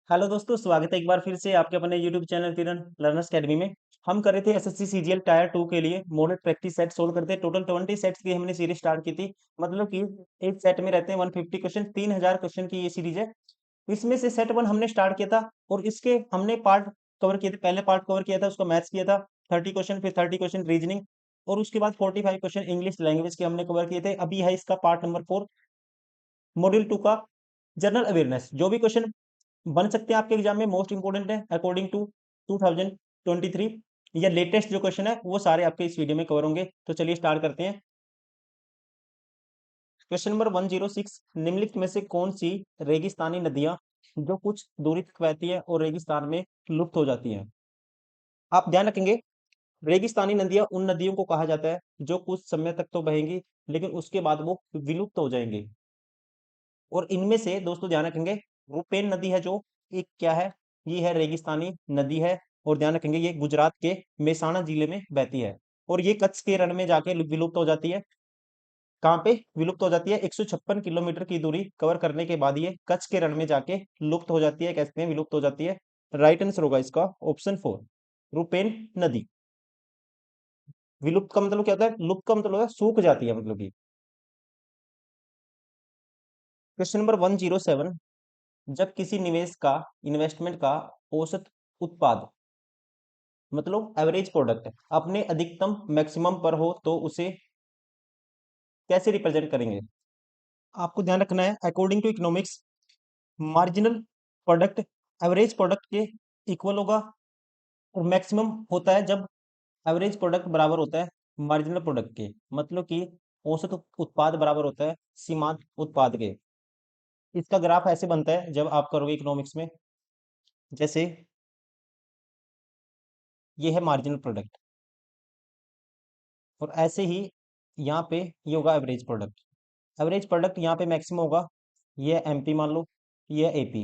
Hello दोस्तों, स्वागत है एक बार फिर से आपके अपने यूट्यूब चैनल किरण लर्नर्स अकेडमी में। हम कर रहे थे एसएससी सीजीएल टायर 2 के लिए मॉडल प्रैक्टिस सेट सोल्व करते हैं। टोटल 20 सेट्स की हमने सीरीज स्टार्ट की थी। मतलब कि एक सेट में रहते हैं 150 क्वेश्चन, 3000 क्वेश्चन की ये सीरीज है। इसमें से सेट 1 हमने स्टार्ट किया था और इसके हमने पार्ट कवर किए थे। पहले पार्ट कवर किया था, उसका मैथ्स किया था 30 क्वेश्चन, फिर 30 क्वेश्चन रीजनिंग, और उसके बाद 45 क्वेश्चन इंग्लिश लैंग्वेज के हमने कवर किए थे। अभी है इसका पार्ट नंबर 4, मॉड्यूल 2 का जनरल अवेयरनेस। जो भी क्वेश्चन बन सकते हैं आपके एग्जाम में, मोस्ट इंपोर्टेंट है अकॉर्डिंग टू 2023, या लेटेस्ट जो क्वेश्चन है वो सारे आपके इस वीडियो में कवर होंगे। तो चलिए स्टार्ट करते हैं। क्वेश्चन नंबर 106, निम्नलिखित में से कौन सी रेगिस्तानी नदियां जो कुछ दूरी तक बहती है और रेगिस्तान में लुप्त हो जाती हैं? आप ध्यान रखेंगे, रेगिस्तानी नदियां उन नदियों को कहा जाता है जो कुछ समय तक तो बहेंगी लेकिन उसके बाद वो विलुप्त हो जाएंगे। और इनमें से दोस्तों ध्यान रखेंगे, रूपेन नदी है जो एक क्या है, ये है रेगिस्तानी नदी है। और ध्यान रखेंगे ये गुजरात के मेहसाणा जिले में बहती है और ये कच्छ के रण में जाके विलुप्त हो जाती है। कहाँ पे विलुप्त हो जाती है? 156 किलोमीटर की दूरी कवर करने के बाद ये कच्छ के रण में जाके लुप्त हो जाती है। कहते हैं विलुप्त हो जाती है। राइट आंसर होगा इसका ऑप्शन 4, रूपेन नदी। विलुप्त का मतलब क्या होता है? लुप्त का मतलब होता है सूख जाती है, मतलब की। क्वेश्चन नंबर 107, जब किसी निवेश का इन्वेस्टमेंट का औसत उत्पाद, मतलब एवरेज प्रोडक्ट, अपने अधिकतम मैक्सिमम पर हो तो उसे कैसे रिप्रेजेंट करेंगे? आपको ध्यान रखना है, according to economics, marginal product average product के इक्वल होगा। और मैक्सिमम होता है जब एवरेज प्रोडक्ट बराबर होता है मार्जिनल प्रोडक्ट के, मतलब कि औसत उत्पाद बराबर होता है सीमांत उत्पाद के। इसका ग्राफ ऐसे बनता है जब आप करोगे इकोनॉमिक्स में, जैसे ये है मार्जिनल प्रोडक्ट, और ऐसे ही यहाँ पे ये होगा एवरेज प्रोडक्ट। एवरेज प्रोडक्ट यहाँ पे मैक्सिमम होगा, ये एमपी मान लो, ये एपी।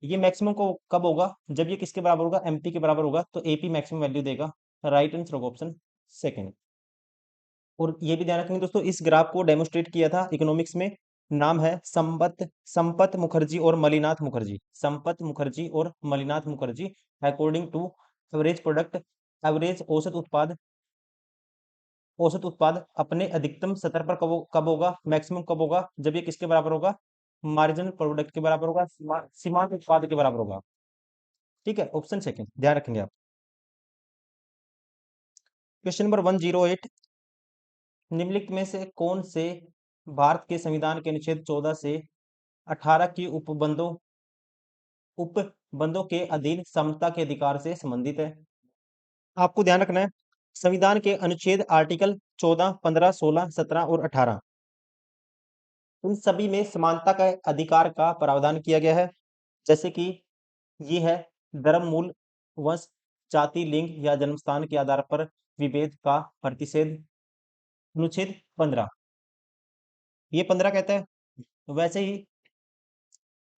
ये मैक्सिमम को कब होगा? जब ये किसके बराबर होगा? एमपी के बराबर होगा, तो एपी मैक्सिमम वैल्यू देगा। राइट आंसर होगा ऑप्शन सेकंड। और ये भी ध्यान रखेंगे दोस्तों, इस ग्राफ को डेमोस्ट्रेट किया था इकोनॉमिक्स में। नाम है संपत मुखर्जी और मलिनाथ मुखर्जी। संपत मुखर्जी और Malinath Mukherjee. According to average product, average औसत उत्पाद अपने अधिकतम स्तर पर कब होगा, मैक्सिमम कब होगा? जब ये किसके बराबर होगा? मार्जिनल प्रोडक्ट के बराबर होगा, सीमांत उत्पाद के बराबर होगा। ठीक है, ऑप्शन सेकंड ध्यान रखेंगे आप। क्वेश्चन नंबर 108, निम्नलिखित में से कौन से भारत के संविधान के अनुच्छेद 14 से 18 की उपबंधों के अधीन समता के अधिकार से संबंधित है? आपको ध्यान रखना है, संविधान के अनुच्छेद आर्टिकल 14, 15, 16, 17 और 18, इन सभी में समानता का अधिकार का प्रावधान किया गया है। जैसे कि ये है धर्म, मूल, वंश, जाति, लिंग या जन्मस्थान के आधार पर विभेद का प्रतिषेध, अनुच्छेद 15। ये 15 कहता है। वैसे ही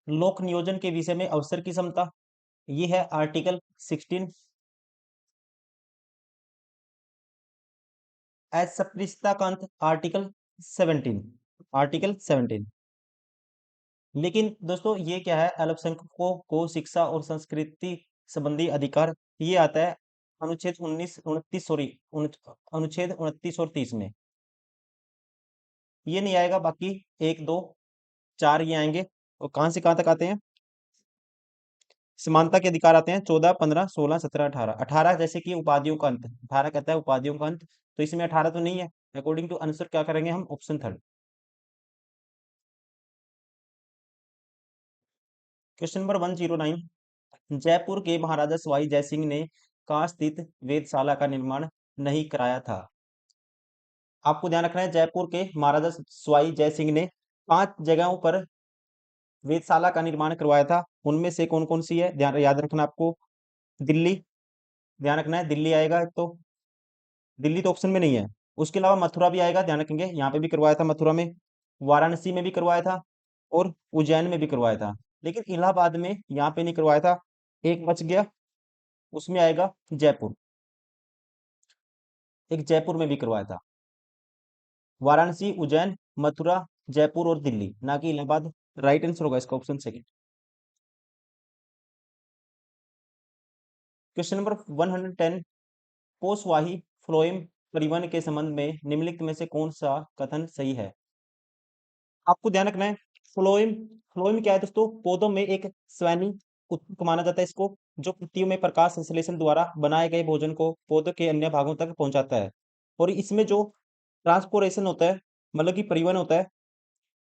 लोक नियोजन के विषय में अवसर की समता, ये है आर्टिकल 16। अस्पृश्यता का अंत, आर्टिकल 17। आर्टिकल 17। लेकिन दोस्तों ये क्या है? अल्पसंख्यकों को शिक्षा और संस्कृति संबंधी अधिकार, ये आता है अनुच्छेद 19 29, सॉरी, अनुच्छेद 29 और 30 में। ये नहीं आएगा, बाकी 1 2 4 ये आएंगे। और कहां से कहां तक आते हैं? समानता के अधिकार आते हैं 14, 15, 16, 17, 18। 18 जैसे कि उपाधियों का अंत, 18 कहता है उपाधियों का अंत, तो इसमें 18 तो नहीं है। अकॉर्डिंग टू आंसर क्या करेंगे हम? Option third. Question number 109, Jaipur के महाराजा सवाई जयसिंह ने कहाँ स्थित वेधशाला का निर्माण नहीं कराया था? आपको ध्यान रखना है, जयपुर के महाराजा सवाई जयसिंह ने 5 जगहों पर वेधशाला का निर्माण करवाया था। उनमें से कौन कौन सी है? ध्यान याद रखना आपको। दिल्ली, ध्यान रखना है, दिल्ली आएगा एक तो। दिल्ली तो ऑप्शन में नहीं है। उसके अलावा मथुरा भी आएगा, ध्यान रखेंगे, यहाँ पे भी करवाया था मथुरा में। वाराणसी में भी करवाया था और उज्जैन में भी करवाया था। लेकिन इलाहाबाद में यहाँ पे नहीं करवाया था। एक बच गया, उसमें आएगा जयपुर। एक जयपुर में भी करवाया था। वाराणसी, उज्जैन, मथुरा, जयपुर और दिल्ली, ना कि इलाहाबाद। राइट आंसर होगा इसका ऑप्शन सेकंड। क्वेश्चन नंबर 110, पोषवाही फ्लोएम परिवहन के संबंध में निम्नलिखित में से कौन सा कथन सही है? आपको ध्यान रखना है, फ्लोएम फ्लोएम क्या है दोस्तों? पौधों में एक स्वैनी उत्तक माना जाता है इसको, जो पत्तियों में प्रकाश संश्लेषण द्वारा बनाए गए भोजन को पौधों के अन्य भागों तक पहुंचाता है। और इसमें जो ट्रांसपोरेशन होता है, मतलब कि परिवहन होता है,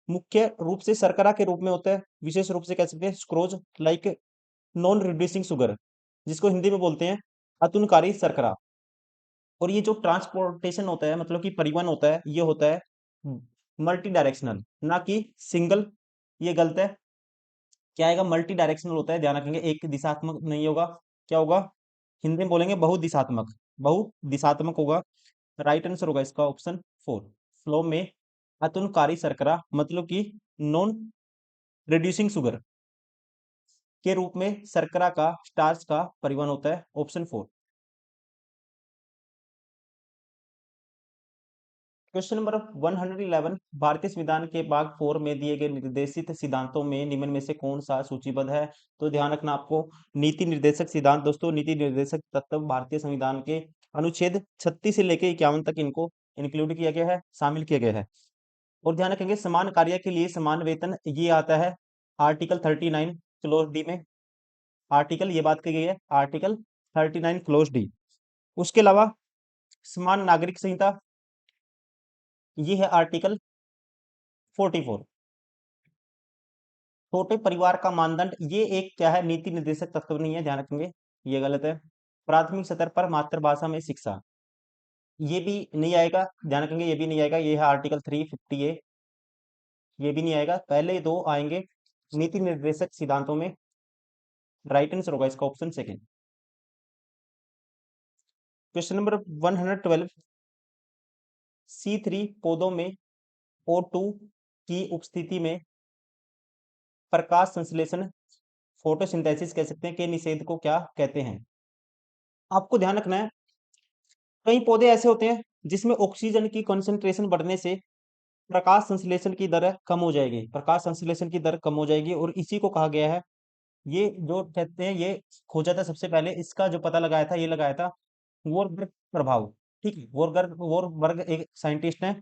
मुख्य रूप से शर्करा के रूप में होता है। विशेष रूप से कह सकते हैं स्क्रोज लाइक नॉन रिड्यूसिंग शुगर, जिसको हिंदी में बोलते हैं अतुनकारी शर्करा। और ये जो ट्रांसपोर्टेशन होता है, मतलब कि परिवहन होता है, ये होता है मल्टी डायरेक्शनल, ना कि सिंगल। ये गलत है। क्या आएगा? मल्टी डायरेक्शनल होता है, ध्यान रखेंगे, एक दिशात्मक नहीं होगा। क्या होगा? हिंदी में बोलेंगे बहुदिशात्मक, बहुदिशात्मक होगा। राइट आंसर होगा इसका ऑप्शन 4। फ्लो में अतुनकारी शर्करा, मतलब कि नॉन रिड्यूसिंग शुगर के रूप में शर्करा का, स्टार्च का परिवहन होता है, ऑप्शन 4। क्वेश्चन नंबर 111, भारतीय संविधान के भाग 4 में दिए गए निर्देशित सिद्धांतों में निम्न में से कौन सा सूचीबद्ध है? तो ध्यान रखना आपको, नीति निर्देशक सिद्धांत दोस्तों, नीति निर्देशक तत्व भारतीय संविधान के अनुच्छेद 36 से लेकर 51 तक इनको इंक्लूड किया गया है, शामिल किया गया है। और ध्यान रखेंगे, समान कार्य के लिए समान वेतन, ये आता है आर्टिकल 39 क्लोज डी में। आर्टिकल, ये बात कही गई है आर्टिकल 39 क्लोज डी। उसके अलावा समान नागरिक संहिता, ये है आर्टिकल 44। छोटे परिवार का मानदंड, ये एक क्या है? नीति निर्देशक तत्व नहीं है, ध्यान रखेंगे, ये गलत है। प्राथमिक स्तर पर मातृभाषा में शिक्षा, ये भी नहीं आएगा, ध्यान रखेंगे, ये भी नहीं आएगा। ये है आर्टिकल 350A, ये भी नहीं आएगा। पहले दो आएंगे नीति निर्देशक सिद्धांतों में। राइट आंसर होगा इसका option second. Question number 112, C3 पौधों में O2 की उपस्थिति में प्रकाश संश्लेषण, फोटोसिंथेसिस कह सकते हैं, के निषेध को क्या कहते हैं? आपको ध्यान रखना है, कई पौधे ऐसे होते हैं जिसमें ऑक्सीजन की कंसंट्रेशन बढ़ने से प्रकाश संश्लेषण की दर कम हो जाएगी, प्रकाश संश्लेषण की दर कम हो जाएगी। और इसी को कहा गया है, ये जो कहते हैं, ये खोजा था सबसे पहले, इसका जो पता लगाया था, ये लगाया था वोरबर्ग प्रभाव। ठीक है, वोरबर्ग वोरबर्ग एक साइंटिस्ट हैं,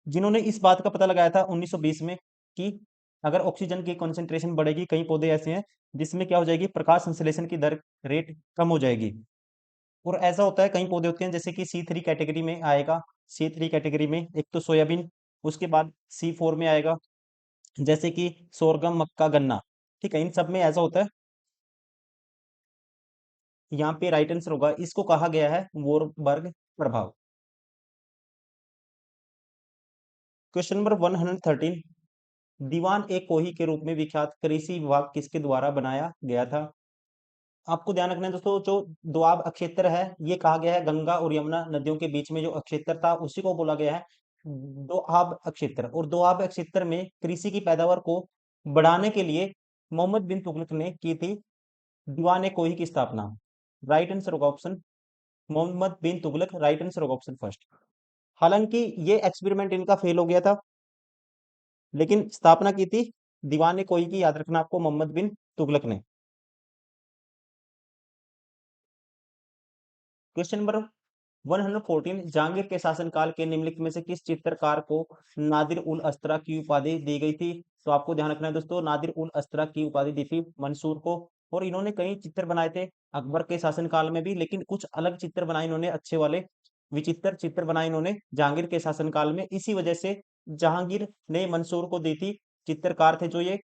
जिन्होंने इस बात का पता लगाया था 1920 में, कि अगर ऑक्सीजन की कंसंट्रेशन बढ़ेगी, कई पौधे ऐसे हैं जिसमें क्या हो जाएगी, प्रकाश संश्लेषण की दर रेट कम हो जाएगी। और ऐसा होता है, कई पौधे होते हैं जैसे कि C3 कैटेगरी में आएगा। C3 कैटेगरी में एक तो सोयाबीन, उसके बाद C4 में आएगा जैसे कि सोरगम, मक्का, गन्ना। ठीक है, इन सब में ऐसा होता है। यहाँ पे राइट आंसर होगा, इसको कहा गया है वोरबर्ग प्रभाव। क्वेश्चन नंबर 113, दीवान ए कोही के रूप में विख्यात कृषि विभाग किसके द्वारा बनाया गया था? आपको ध्यान रखना है दोस्तों, जो दोआब अक्षेत्र है, ये कहा गया है गंगा और यमुना नदियों के बीच में जो अक्षेत्र था, उसी को बोला गया है दोआब अक्षेत्र। और दोआब अक्षेत्र में कृषि की पैदावार को बढ़ाने के लिए मोहम्मद बिन तुगलक ने की थी दीवान ए कोही की स्थापना। राइट आंसर होगा ऑप्शन, मोहम्मद बिन तुगलक, राइट आंसर होगा ऑप्शन फर्स्ट। हालांकि ये एक्सपेरिमेंट इनका फेल हो गया था, लेकिन स्थापना की थी दीवान ए कोही की, याद रखना आपको, मोहम्मद बिन तुगलक ने। क्वेश्चन नंबर 114, जहांगीर के शासनकाल के निम्नलिखित में से किस चित्रकार को नादिर उल अस्त्रा की उपाधि दी गई थी? तो आपको ध्यान रखना है दोस्तों, नादिर उल अस्त्रा की उपाधि दी थी मंसूर को। और इन्होंने कई चित्र बनाए थे अकबर के शासनकाल में भी, लेकिन कुछ अलग चित्र बनाए इन्होंने, अच्छे वाले विचित्र चित्र बनाए इन्होंने जहांगीर के शासनकाल में। इसी वजह से जहांगीर ने मंसूर को दी थी, चित्रकार थे जो ये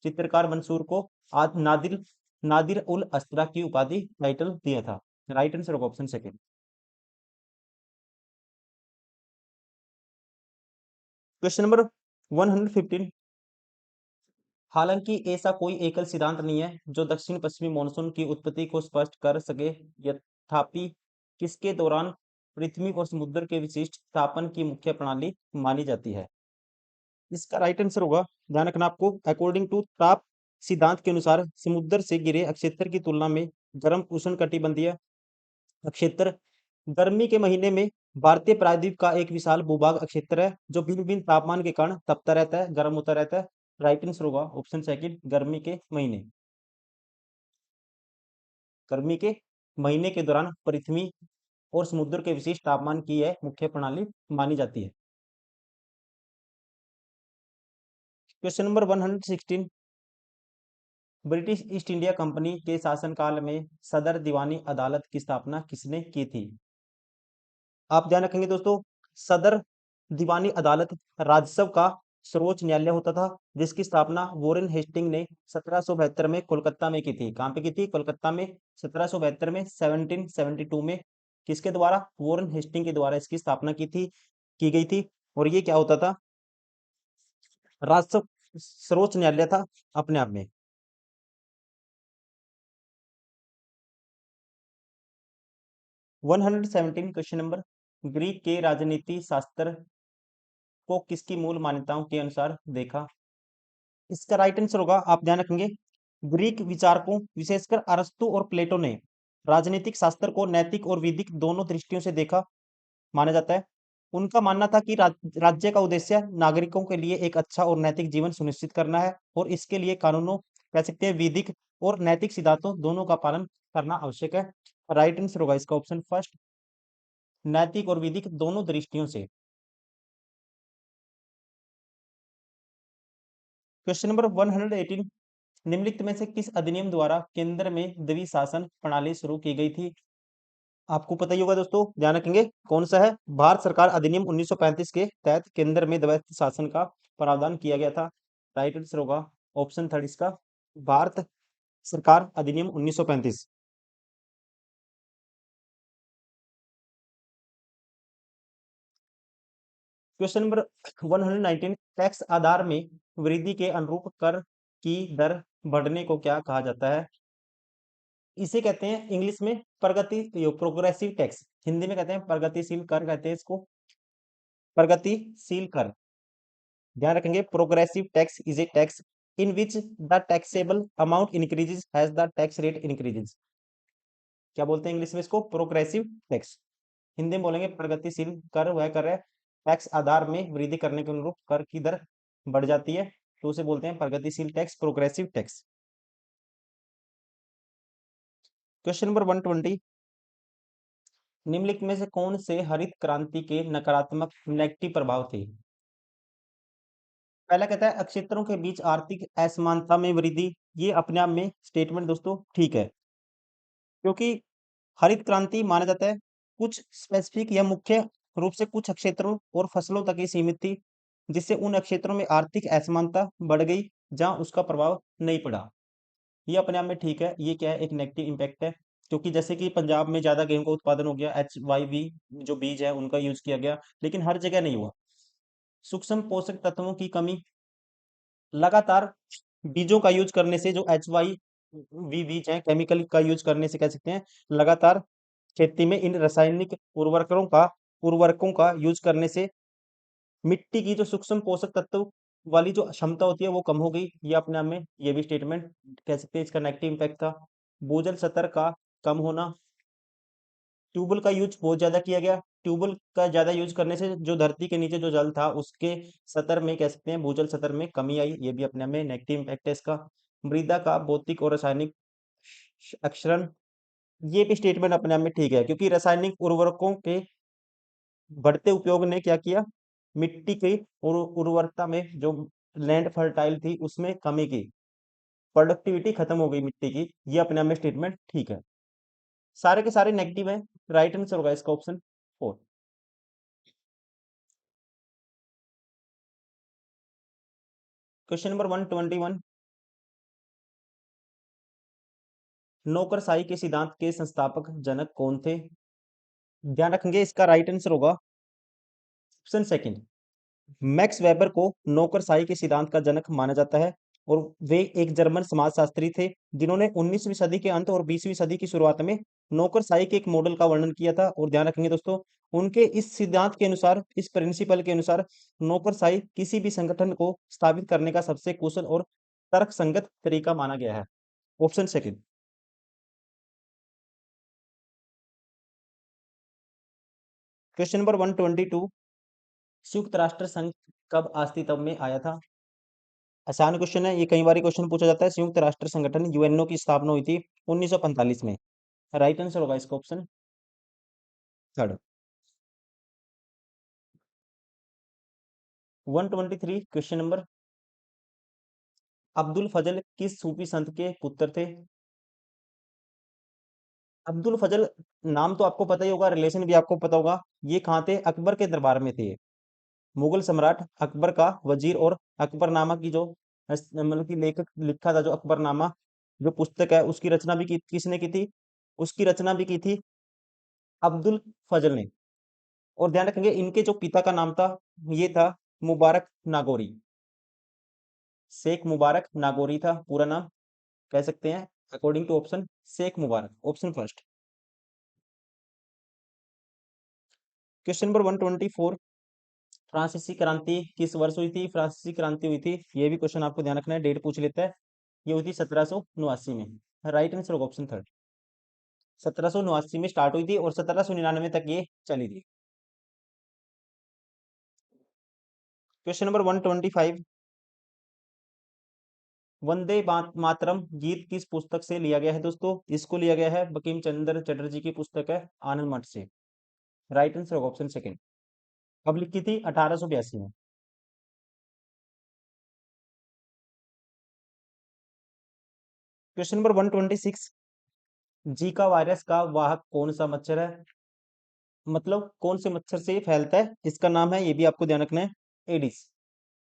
चित्रकार, मंसूर को आज नादिर नादिर उल अस्त्रा की उपाधि, टाइटल दिया था। राइट आंसर होगा ऑप्शन सेकेंड। क्वेश्चन नंबर 115, हालांकि ऐसा कोई एकल सिद्धांत नहीं है जो दक्षिण पश्चिमी मानसून की उत्पत्ति को स्पष्ट कर सके, यथापि किसके दौरान पृथ्वी और समुद्र के विशिष्ट तापन की मुख्य प्रणाली मानी जाती है? इसका राइट आंसर होगा, ध्यान रखना आपको, अकॉर्डिंग टू ताप सिद्धांत के अनुसार समुद्र से घिरे अक्षेत्र की तुलना में गर्म उष्णकटिबंधीय अक्षेत्र गर्मी के महीने में भारतीय प्रायद्वीप का एक विशाल भूभाग अक्षेत्र है, जो भिन्न भिन्न तापमान के कारण तपता रहता है, गर्म होता रहता है। राइट आंसर होगा ऑप्शन सेकंड, गर्मी के महीने, गर्मी के महीने के दौरान पृथ्वी और समुद्र के विशिष्ट तापमान की यह मुख्य प्रणाली मानी जाती है। Question number 116, British east India company के शासनकाल में सदर दीवानी अदालत की स्थापना किसने की थी? आप ध्यान रखेंगे दोस्तों, सदर दीवानी अदालत राजस्व का सर्वोच्च न्यायालय होता था, जिसकी स्थापना वॉरेन हेस्टिंग ने 1772 में कोलकाता में की थी। कहाँ पे की थी? कोलकाता में 1772 में, 1772 में किसके द्वारा? वॉरेन हेस्टिंग के द्वारा इसकी स्थापना की गई थी। और ये क्या होता था? राजस्व सर्वोच्च न्यायालय था अपने आप में। 117 क्वेश्चन नंबर, ग्रीक के राजनीति शास्त्र को किसकी मूल मान्यताओं के अनुसार देखा? इसका राइट आंसर होगा, आप ध्यान रखेंगे, ग्रीक विचारकों विशेषकर अरस्तु और प्लेटो ने राजनीतिक शास्त्र को नैतिक और वैदिक दोनों दृष्टियों से देखा माना जाता है। उनका मानना था कि राज्य का उद्देश्य नागरिकों के लिए एक अच्छा और नैतिक जीवन सुनिश्चित करना है, और इसके लिए कानूनों, कह सकते हैं वैदिक और नैतिक सिद्धांतों दोनों का पालन करना आवश्यक है। राइट आंसर होगा इसका ऑप्शन फर्स्ट, नैतिक और वैदिक दोनों दृष्टियों से। क्वेश्चन नंबर 118, निम्नलिखित में से किस अधिनियम द्वारा केंद्र में द्विशासन प्रणाली शुरू की गई थी? आपको पता ही होगा दोस्तों, ध्यान रखेंगे कौन सा है? भारत सरकार अधिनियम 1935 के तहत केंद्र में द्वैध शासन का प्रावधान किया गया था। राइट आंसर होगा ऑप्शन थर्ड इसका, भारत सरकार अधिनियम 1935। क्वेश्चन नंबर 119, टैक्स आधार में वृद्धि के अनुरूप कर की दर बढ़ने को क्या कहा जाता है? इसे कहते हैं इंग्लिश में प्रगति, प्रोग्रेसिव टैक्स, हिंदी में कहते हैं प्रगतिशील कर, कहते हैं इसको प्रगतिशील कर। ध्यान रखेंगे, progressive tax is a tax in which the taxable amount increases as the tax rate increases. क्या बोलते हैं इंग्लिश में इसको? Progressive tax. हिंदी में बोलेंगे प्रगतिशील कर। वह कर है टैक्स आधार में वृद्धि करने के अनुरूप कर की दर बढ़ जाती है, तो उसे बोलते हैं प्रगतिशील tax, progressive tax. Question number 120, निम्नलिखित में से कौन से हरित क्रांति के नकारात्मक नेगेटिव प्रभाव थे? पहला कहता है अक्षेत्रों के बीच आर्थिक असमानता में वृद्धि। ये अपने आप में स्टेटमेंट दोस्तों ठीक है, क्योंकि हरित क्रांति माना जाता है कुछ स्पेसिफिक या मुख्य रूप से कुछ क्षेत्रों और फसलों तक ही सीमित थी, जिससे उन क्षेत्रों में आर्थिक असमानता बढ़ गई जहां उसका प्रभाव नहीं पड़ा। ये अपने आप में ठीक है। ये क्या है? एक नेगेटिव इम्पैक्ट है, क्योंकि जैसे कि पंजाब में ज्यादा गेहूं का उत्पादन हो गया, HYV जो बीज है उनका यूज किया गया, लेकिन हर जगह नहीं हुआ। सूक्ष्म पोषक तत्वों की कमी, लगातार बीजों का यूज करने से, जो HYV बीज है, केमिकल का यूज करने से, कह सकते हैं लगातार खेती में इन रासायनिक उर्वरकों का यूज करने से मिट्टी की जो सूक्ष्म पोषक तत्व वाली जो क्षमता होती है वो कम हो गई। ये अपने आप में ये भी स्टेटमेंट कह सकते हैं इसका नेगेटिव इम्पैक्ट था। भूजल स्तर का कम होना, ट्यूबवेल का यूज बहुत ज्यादा किया गया। ट्यूबवेल का ज्यादा यूज करने से जो धरती के नीचे जो जल था उसके स्तर में, कह सकते हैं भूजल स्तर में कमी आई। ये भी अपने आप में नेगेटिव इम्पैक्ट है इसका। मृदा का भौतिक और रासायनिक क्षरण, ये भी स्टेटमेंट अपने आप में ठीक है, क्योंकि रासायनिक उर्वरकों के बढ़ते उपयोग ने क्या किया? मिट्टी की उर्वरता में, जो लैंड फर्टाइल थी उसमें कमी की, प्रोडक्टिविटी खत्म हो गई मिट्टी की। ये अपने आप में स्टेटमेंट ठीक है। सारे के सारे नेगेटिव है। राइट आंसर होगा इसका ऑप्शन 4। क्वेश्चन नंबर 121, नौकरशाही के सिद्धांत के संस्थापक जनक कौन थे? ध्यान रखेंगे इसका राइट आंसर होगा ऑप्शन सेकंड, मैक्स वेबर को नौकरशाही के सिद्धांत का जनक माना जाता है। और वे एक जर्मन समाजशास्त्री थे जिन्होंने 19वीं सदी के अंत और 20वीं सदी की शुरुआत में नौकरशाही के एक मॉडल का वर्णन किया था। और ध्यान रखेंगे दोस्तों, उनके इस सिद्धांत के अनुसार, इस प्रिंसिपल के अनुसार, नौकरशाही किसी भी संगठन को स्थापित करने का सबसे कुशल और तर्कसंगत तरीका माना गया है। Option second. क्वेश्चन नंबर 122, संयुक्त राष्ट्र संघ कब अस्तित्व में आया था? आसान क्वेश्चन है ये, कई बार क्वेश्चन पूछा जाता है। संयुक्त राष्ट्र संगठन, UNO की स्थापना हुई थी 1945 में। राइट आंसर होगा इसका option third. 123 question number, Abul Fazal किस सूफी संत के पुत्र थे? अब्दुल फजल नाम तो आपको पता ही होगा, रिलेशन भी आपको पता होगा। ये कहाँ थे? अकबर के दरबार में थे। मुगल सम्राट अकबर का वजीर, और अकबरनामा की जो मतलब कि लेखक लिखा था, जो अकबरनामा जो पुस्तक है, उसकी रचना भी किसने की थी? उसकी रचना भी की थी अब्दुल फजल ने। और ध्यान रखेंगे, इनके जो पिता का नाम था, ये था मुबारक नागौरी। शेख मुबारक नागौरी था पूरा नाम, कह सकते हैं according to option Sheikh Mubarak, option first. Question number 124, फ्रांसीसी क्रांति किस वर्ष हुई थी? फ्रांसीसी क्रांति हुई थी, ये भी क्वेश्चन आपको ध्यान रखना है, डेट पूछ लेता है। ये हुई थी 1789 में। राइट आंसर होगा ऑप्शन थर्ड। 1789 में स्टार्ट हुई थी और 1799 तक ये चली थी। क्वेश्चन नंबर 125, वंदे मातरम गीत किस पुस्तक से लिया गया है दोस्तों? इसको लिया गया है बंकिम चंद्र चटर्जी की पुस्तक है आनंद मठ से। राइट आंसर होगा ऑप्शन सेकंड। कब लिखी थी? 1882 में। क्वेश्चन नंबर 126, जीका वायरस का वाहक कौन सा मच्छर है? मतलब कौन से मच्छर से ये फैलता है, इसका नाम है, ये भी आपको ध्यान रखना है, एडिस।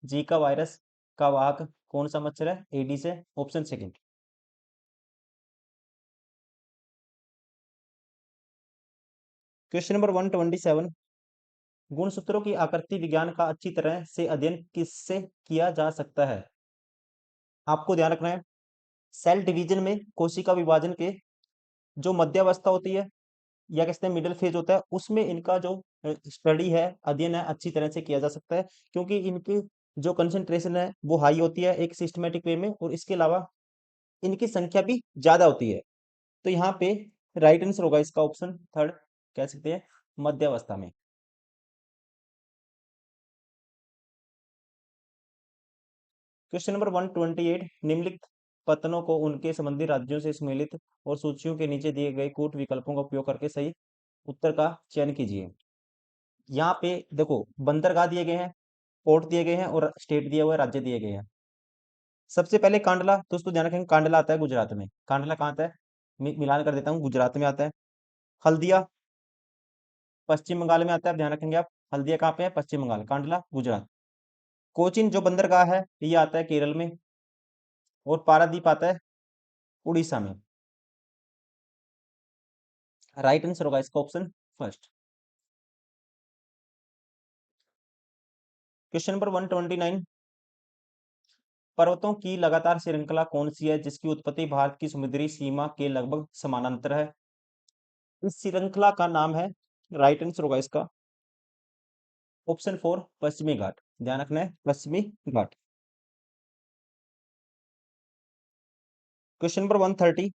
जीका वायरस का वाहक कौन सा मच्छर है? एडिस है, ऑप्शन सेकंड। क्वेश्चन नंबर 127, गुणसूत्रों की आकृति विज्ञान का अच्छी तरह से अध्ययन किससे किया जा सकता है? आपको ध्यान रखना है, सेल डिवीजन में कोशिका विभाजन के जो मध्यावस्था होती है, या कहते हैं मिडिल फेज होता है, उसमें इनका जो स्टडी है, अध्ययन है, अच्छी तरह से किया जा सकता है, क्योंकि इनकी जो कंसंट्रेशन है वो हाई होती है एक सिस्टमेटिक वे में, और इसके अलावा इनकी संख्या भी ज्यादा होती है। तो यहाँ पे राइट आंसर होगा इसका ऑप्शन थर्ड, कह सकते हैं मध्यावस्था में। क्वेश्चन नंबर 128, निम्नलिखित पत्तनों को उनके संबंधित राज्यों से सम्मिलित और सूचियों के नीचे दिए गए कूट विकल्पों का उपयोग करके सही उत्तर का चयन कीजिए। यहाँ पे देखो, बंदरगाह दिए गए हैं, पोर्ट दिए गए हैं, और स्टेट दिया हुआ है, राज्य दिए गए हैं। सबसे पहले कांडला, दोस्तों ध्यान रखेंगे, कांडला आता है गुजरात में। कांडला कहाँ आता है? मिलान कर देता हूँ, गुजरात में आता है। हल्दिया पश्चिम बंगाल में आता है, ध्यान रखेंगे आप। हल्दिया कहाँ पे है? पश्चिम बंगाल। कांडला गुजरात। कोचिन जो बंदरगाह है, ये आता है केरल में। और पारादीप आता है उड़ीसा में। राइट आंसर होगा इसका ऑप्शन फर्स्ट। क्वेश्चन नंबर 129, पर्वतों की लगातार श्रृंखला कौन सी है जिसकी उत्पत्ति भारत की समुद्री सीमा के लगभग समानांतर है? इस श्रृंखला का नाम है, राइट आंसर होगा इसका ऑप्शन फोर, पश्चिमी घाट। ध्यान रखना है, पश्चिमी घाट। क्वेश्चन नंबर 130,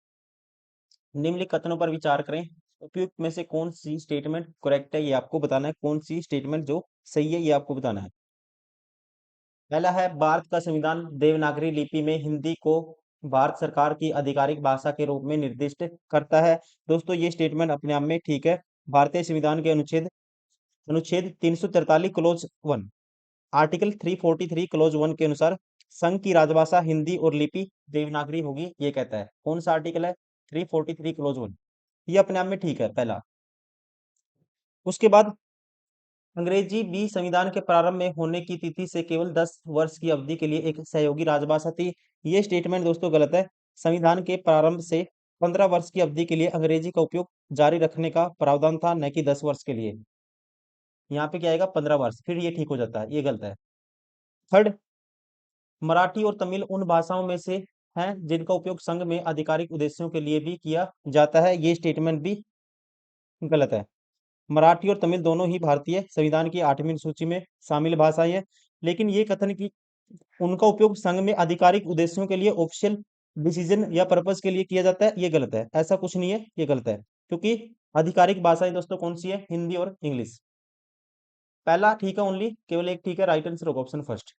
निम्नलिखित कथनों पर विचार करें, उपयुक्त में से कौन सी स्टेटमेंट करेक्ट है, ये आपको बताना है। कौन सी स्टेटमेंट जो सही है, ये आपको बताना है। पहला है, भारत का संविधान देवनागरी लिपि में हिंदी को भारत सरकार की आधिकारिक भाषा के रूप में निर्दिष्ट करता है। दोस्तों ये स्टेटमेंट अपने आप में ठीक है। भारतीय संविधान के अनुच्छेद अनुच्छेद 343 close one, article 343 close one के अनुसार संघ की राजभाषा हिंदी और लिपि देवनागरी होगी, ये कहता है। कौन सा आर्टिकल है? 343 क्लोज वन। ये अपने आप में ठीक है, पहला। उसके बाद, अंग्रेजी भी संविधान के प्रारंभ में होने की तिथि से केवल 10 वर्ष की अवधि के लिए एक सहयोगी राजभाषा थी। ये स्टेटमेंट दोस्तों गलत है। संविधान के प्रारंभ से 15 वर्ष की अवधि के लिए अंग्रेजी का उपयोग जारी रखने का प्रावधान था, न कि 10 वर्ष के लिए। यहाँ पे क्या आएगा? 15 वर्ष, फिर ये ठीक हो जाता है, ये गलत है। थर्ड, मराठी और तमिल उन भाषाओं में से हैं जिनका उपयोग संघ में आधिकारिक उद्देश्यों के लिए भी किया जाता है, ये स्टेटमेंट भी गलत है। मराठी और तमिल दोनों ही भारतीय संविधान की 8वीं सूची में शामिल भाषाएं हैं, लेकिन ये कथन कि उनका उपयोग संघ में आधिकारिक उद्देश्यों के लिए, ऑफिशियल डिसीजन या पर्पस के लिए किया जाता है, ये गलत है। ऐसा कुछ नहीं है, ये गलत है, क्योंकि आधिकारिक भाषाएं दोस्तों कौन सी है? हिंदी और इंग्लिश। पहला ठीक है ओनली, केवल एक ठीक है, राइट आंसर होगा ऑप्शन फर्स्ट।